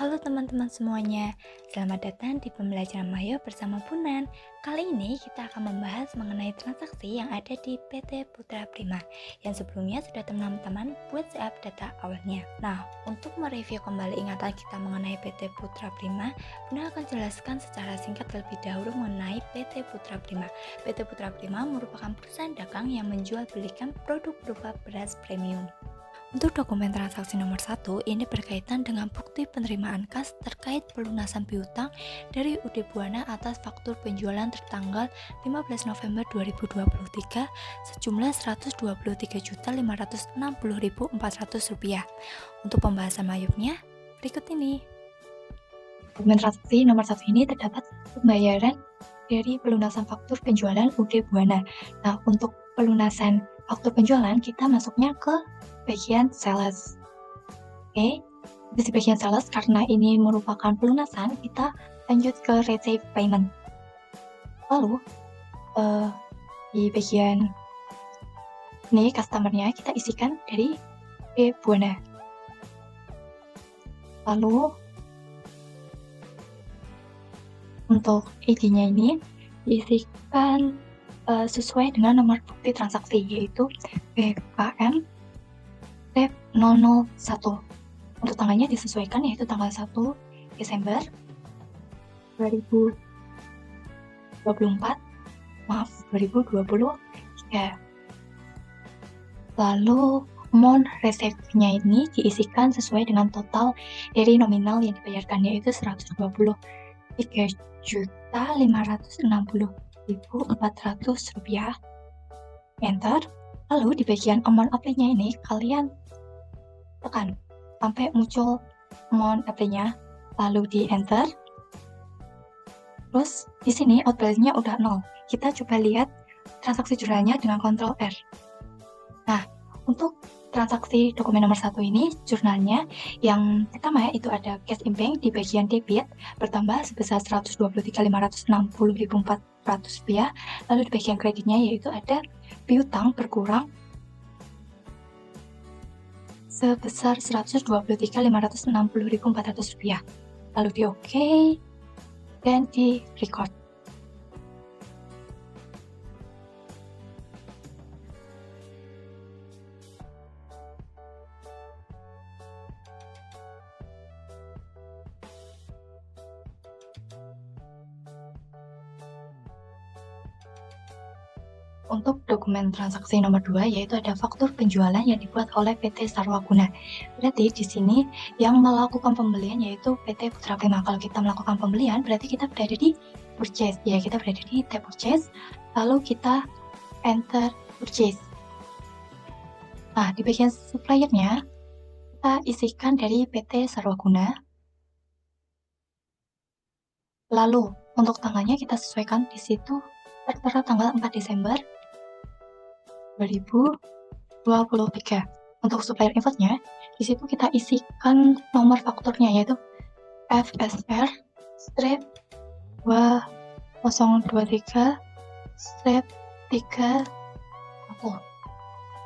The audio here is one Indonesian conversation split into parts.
Halo teman-teman semuanya, selamat datang di pembelajaran Mayo bersama Bunan. Kali ini kita akan membahas mengenai transaksi yang ada di PT Putra Prima yang sebelumnya sudah teman-teman buat siap data awalnya. Nah, untuk mereview kembali ingatan kita mengenai PT Putra Prima, Bunan akan jelaskan secara singkat terlebih dahulu mengenai PT Putra Prima. PT Putra Prima merupakan perusahaan dagang yang menjual belikan produk berupa beras premium. Untuk dokumen transaksi nomor 1, ini berkaitan dengan bukti penerimaan kas terkait pelunasan piutang dari UD Buana atas faktur penjualan tertanggal 15 November 2023 sejumlah Rp123.560.400. Untuk pembahasan mayupnya, berikut ini. Dokumen transaksi nomor 1 ini terdapat pembayaran dari pelunasan faktur penjualan UD Buana. Nah, untuk pelunasan faktur penjualan, kita masuknya ke bagian sales. Oke, di bagian sales karena ini merupakan pelunasan, kita lanjut ke receive payment. Lalu di bagian ini customernya kita isikan dari Buana. Lalu untuk ID-nya ini diisikan sesuai dengan nomor bukti transaksi, yaitu BKM Tab 001. Untuk tanggalnya disesuaikan, yaitu tanggal 1 Desember 2023. Lalu amount receive-nya ini diisikan sesuai dengan total dari nominal yang dibayarkan, yaitu Rp123.560.400. Enter. Lalu di bagian amount apply-nya ini kalian tekan sampai muncul amount apply-nya, lalu di enter. Terus di sini out balance-nya udah 0. Kita coba lihat transaksi jurnalnya dengan Ctrl R. Nah, untuk transaksi dokumen nomor 1 ini jurnalnya yang pertama itu ada cash in bank di bagian debit bertambah sebesar Rp123.560.400. Lalu di bagian kreditnya yaitu ada piutang berkurang sebesar Rp123.560.400. Lalu di OK dan di record. Untuk dokumen transaksi nomor 2 yaitu ada faktur penjualan yang dibuat oleh PT Sarwaguna. Berarti di sini yang melakukan pembelian yaitu PT Putra Prima. Kalau kita melakukan pembelian berarti kita berada di purchase. Ya, kita berada di tab purchase, lalu kita enter purchase. Nah, di bagian suppliernya kita isikan dari PT Sarwaguna. Lalu untuk tanggalnya kita sesuaikan di situ tertera tanggal 4 Desember 2023. Untuk supplier invoice-nya, di situ kita isikan nomor fakturnya yaitu FSR strip 2023 strip 30.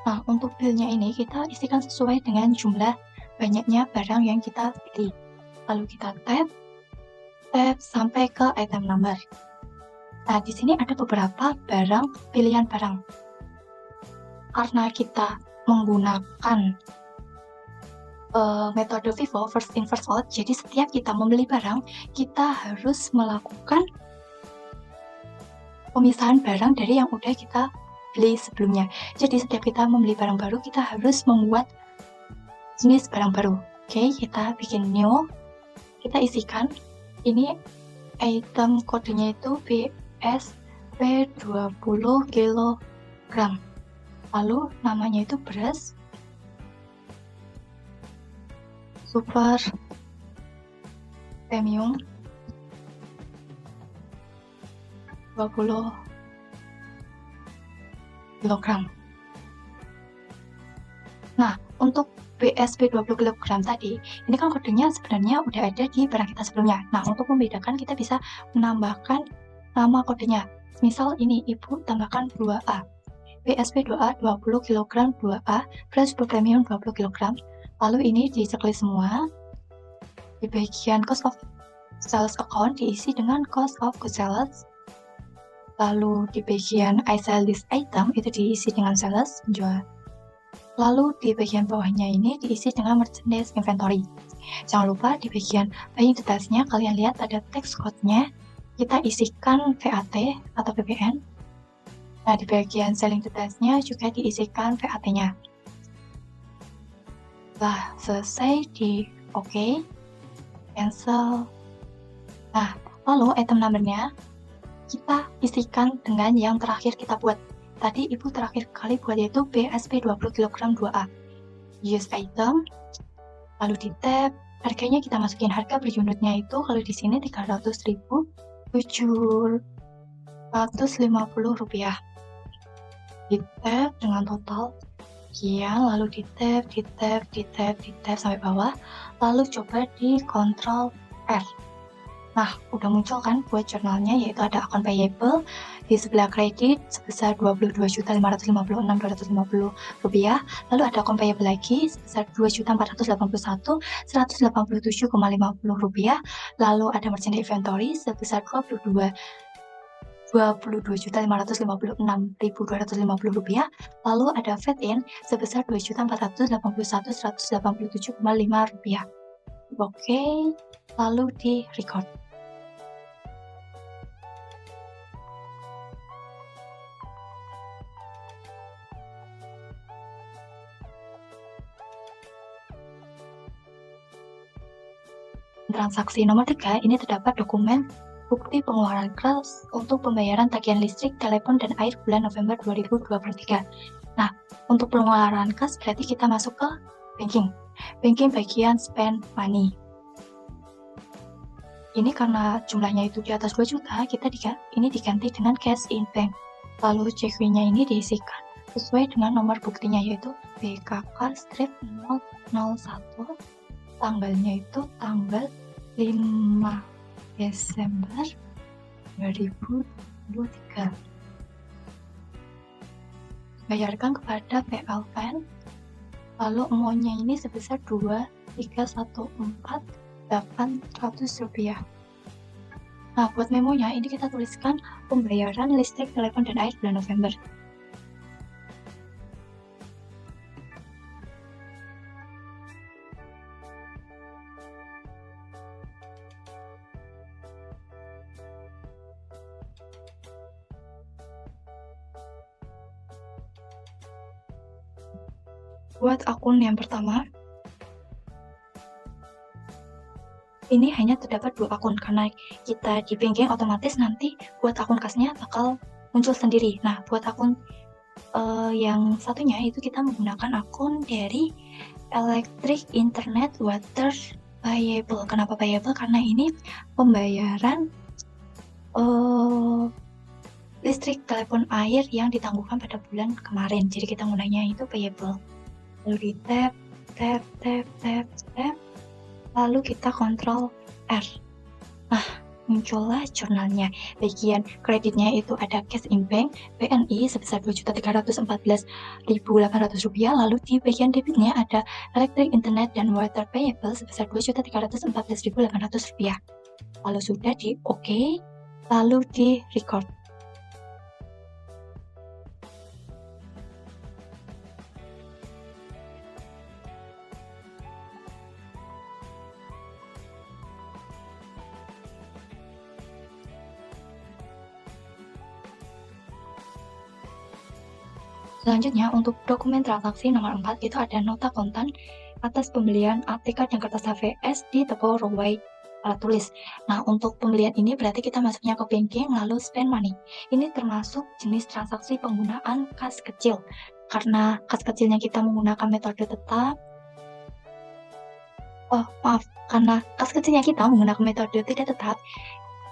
Nah, untuk bill-nya ini kita isikan sesuai dengan jumlah banyaknya barang yang kita pilih. Lalu kita tab sampai ke item number. Nah, di sini ada beberapa barang, pilihan barang. Karena kita menggunakan metode FIFO, first in first out, jadi setiap kita membeli barang, kita harus melakukan pemisahan barang dari yang udah kita beli sebelumnya. Jadi setiap kita membeli barang baru, kita harus membuat jenis barang baru. Oke, kita bikin new, kita isikan, ini item kodenya itu BSP 20 kg. Lalu namanya itu beras super premium 20 kg. Nah, untuk BSP 20 kg tadi, ini kan kodenya sebenarnya udah ada di barang kita sebelumnya. Nah, untuk membedakan kita bisa menambahkan nama kodenya. Misal ini Ibu tambahkan 2A. BSP 2A 20 kg 2A plus super premium 20 kg. Lalu ini di checklist semua. Di bagian cost of sales account diisi dengan cost of goods sales. Lalu di bagian I sell this item itu diisi dengan sales, penjual. Lalu di bagian bawahnya ini diisi dengan merchandise inventory. Jangan lupa di bagian buying details-nya kalian lihat ada text code-nya. Kita isikan VAT atau PPN. Nah, di bagian selling details-nya juga diisikan VAT-nya. Setelah selesai di OK, cancel. Nah, lalu item number-nya kita isikan dengan yang terakhir kita buat. Tadi ibu terakhir kali buat yaitu BSP 20 kg 2A. Use item, lalu di tab, harganya kita masukin harga per unitnya itu kalau di sini 300.750 rupiah. Di tab dengan total sekian, lalu di tab sampai bawah, lalu coba di Ctrl R. Nah, udah muncul kan buat jurnalnya, yaitu ada akun payable di sebelah kredit sebesar 22.556.250 rupiah. Lalu ada akun payable lagi sebesar 2.481.187,50 rupiah. Lalu ada merchandise inventory sebesar 22.556.250 rupiah. Lalu ada VAT in sebesar 2.481.187,5 rupiah. Oke, lalu di record. Transaksi nomor 3 ini terdapat dokumen bukti pengeluaran kas untuk pembayaran tagihan listrik, telepon, dan air bulan November 2023. Nah, untuk pengeluaran kas berarti kita masuk ke banking. Banking bagian spend money. Ini karena jumlahnya itu di atas 2 juta, ini diganti dengan cash in bank. Lalu CQ-nya ini diisikan sesuai dengan nomor buktinya yaitu BKK-001. Tanggalnya itu tanggal 5 Desember 2023. Bayarkan kepada PLN. Lalu amount-nya ini sebesar 2.314.800 rupiah. Nah, buat memonya ini kita tuliskan pembayaran listrik, telepon, dan air bulan November. Buat akun yang pertama, ini hanya terdapat 2 akun karena kita di banking otomatis nanti buat akun kasnya bakal muncul sendiri. Nah, buat akun yang satunya itu kita menggunakan akun dari electric, internet, water, payable. Kenapa payable? Karena ini pembayaran listrik, telepon, air yang ditangguhkan pada bulan kemarin. Jadi kita menggunakannya itu payable. Lalu di tab, lalu kita Ctrl R. Nah, muncullah jurnalnya. Bagian kreditnya itu ada cash in bank, BNI sebesar 2.314.800 rupiah. Lalu di bagian debitnya ada electric, internet, dan water payable sebesar 2.314.800 rupiah. Lalu sudah di OK, lalu di record. Selanjutnya, untuk dokumen transaksi nomor 4 itu ada nota kontan atas pembelian ATK dan kertas HVS di toko Rowai alat tulis. Nah, untuk pembelian ini berarti kita masuknya ke banking lalu spend money. Ini termasuk jenis transaksi penggunaan kas kecil. Karena kas kecilnya kita menggunakan metode tetap, karena kas kecilnya kita menggunakan metode tidak tetap,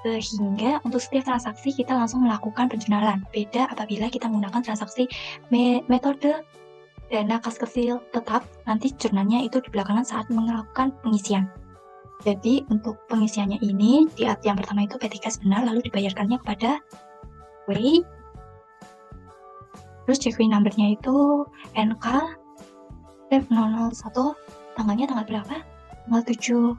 sehingga untuk setiap transaksi kita langsung melakukan penjurnalan. Beda apabila kita menggunakan transaksi metode dana kas kecil tetap, nanti jurnalnya itu di belakangan saat melakukan pengisian. Jadi untuk pengisiannya ini di yang pertama itu PT Kas benar, lalu dibayarkannya kepada W. Terus check number-nya itu NK 001, tanggalnya tanggal berapa? Tanggal 7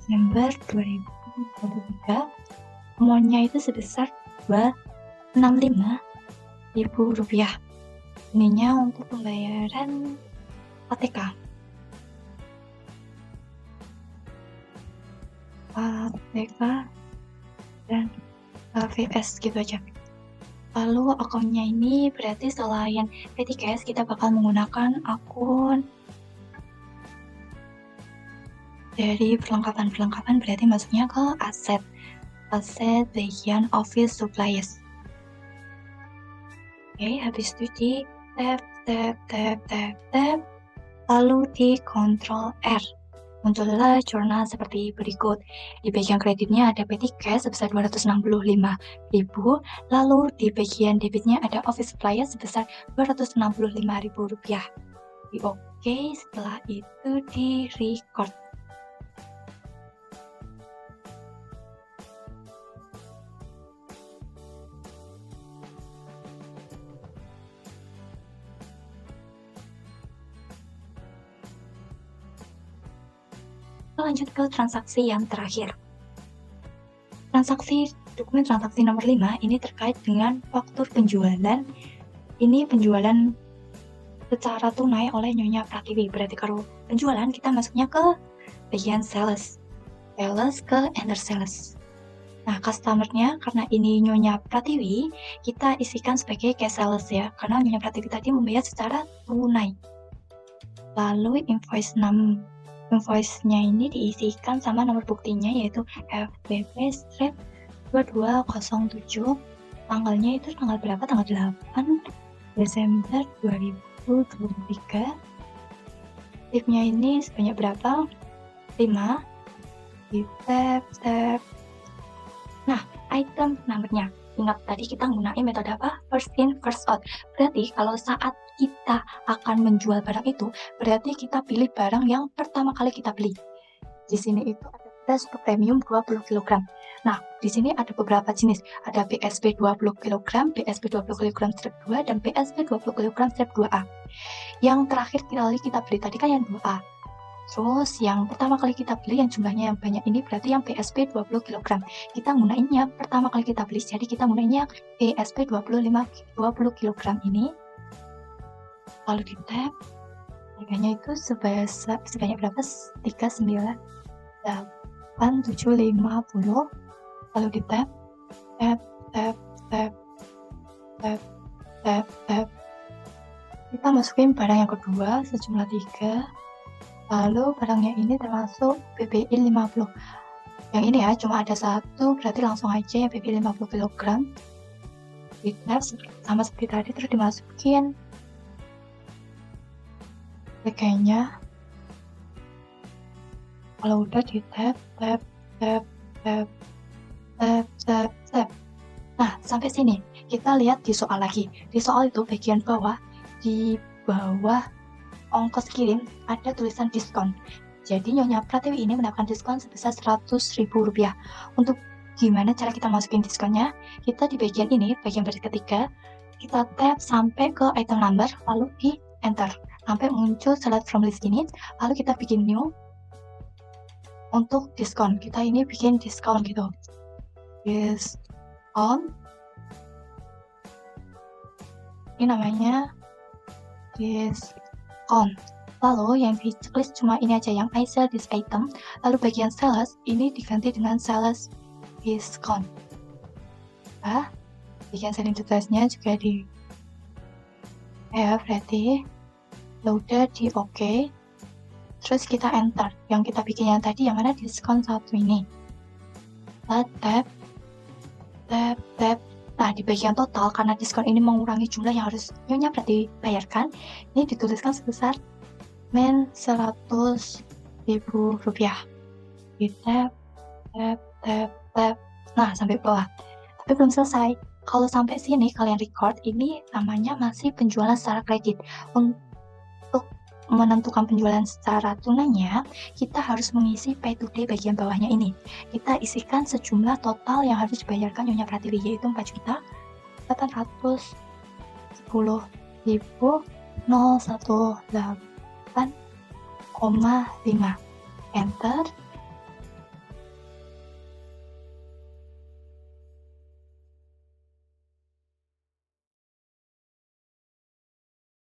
Desember 2023, amonnya itu sebesar Rp265.000. Ininya untuk pembayaran ATK. Dan KVS gitu aja. Lalu akunnya ini berarti selain PTKS kita bakal menggunakan akun dari perlengkapan berarti masuknya ke aset bagian office supplies. Oke, habis itu di tab, lalu di Ctrl R. Muncullah jurnal seperti berikut. Di bagian kreditnya ada PTKS sebesar Rp265.000, lalu di bagian debitnya ada office supplies sebesar Rp265.000. Di oke, setelah itu di record. Lanjut ke transaksi yang terakhir. Dokumen transaksi nomor 5 ini terkait dengan faktur penjualan. Ini penjualan secara tunai oleh Nyonya Pratiwi. Berarti kalau penjualan kita masuknya ke bagian sales ke enter sales. Nah, customernya karena ini Nyonya Pratiwi, kita isikan sebagai cash sales ya, karena Nyonya Pratiwi tadi membayar secara tunai. Lalu invoice-nya ini diisikan sama nomor buktinya yaitu FBP-2207. Tanggalnya itu tanggal berapa? Tanggal 8 Desember 2023. Tipnya ini sebanyak berapa? 5. Di tab. Nah, item numbernya. Ingat tadi kita gunain metode apa? First in, first out. Berarti kalau saat kita akan menjual barang itu, berarti kita pilih barang yang pertama kali kita beli. Di sini itu ada beras premium 20 kg. Nah, di sini ada beberapa jenis. Ada BSP 20 kg, BSP 20 kg strip 2, dan BSP 20 kg strip 2A. Yang terakhir kali kita beli tadi kan yang 2A. Terus yang pertama kali kita beli yang jumlahnya yang banyak ini berarti yang BSP 20 kg. Kita gunainnya pertama kali kita beli, jadi kita gunainnya BSP 20 kg ini. Lalu di tab, harganya itu sebanyak berapa? 398.750. Lalu di tab, kita masukin barang yang kedua sejumlah 3. Lalu barangnya ini termasuk BBI 50. Yang ini ya, cuma ada satu, berarti langsung aja ya BBI 50 kg. Di tab sama seperti tadi, terus dimasukin harganya. Kalau udah di tab. Nah, sampai sini kita lihat di soal lagi. Di soal itu bagian bawah, di bawah ongkos kirim ada tulisan diskon. Jadi Nyonya Pratiwi ini mendapatkan diskon sebesar Rp100.000. Untuk gimana cara kita masukin diskonnya? Kita di bagian ini, bagian baris ketiga, kita tab sampai ke item number, lalu di enter sampai muncul select from list ini, lalu kita bikin new. Untuk diskon, kita ini bikin diskon gitu. Diskon. Ini namanya diskon. Lalu yang di checklist cuma ini aja, yang I sell this item. Lalu bagian sales ini diganti dengan sales diskon. Nah, bagian selling detailsnya juga di berarti udah di oke. Terus kita enter yang kita bikin yang tadi, yang mana diskon 1 ini. Tab. Nah, di bagian total, karena diskon ini mengurangi jumlah yang harus Nyonya Pratiwi bayarkan, ini dituliskan sebesar Rp100.000. Di tab. Nah, sampai bawah. Tapi belum selesai. Kalau sampai sini kalian record, ini namanya masih penjualan secara kredit. Untuk menentukan penjualan secara tunainya, kita harus mengisi pay today bagian bawahnya ini. Kita isikan sejumlah total yang harus dibayarkan Nyonya Pratiwi, yaitu 4.810.018,5. Enter.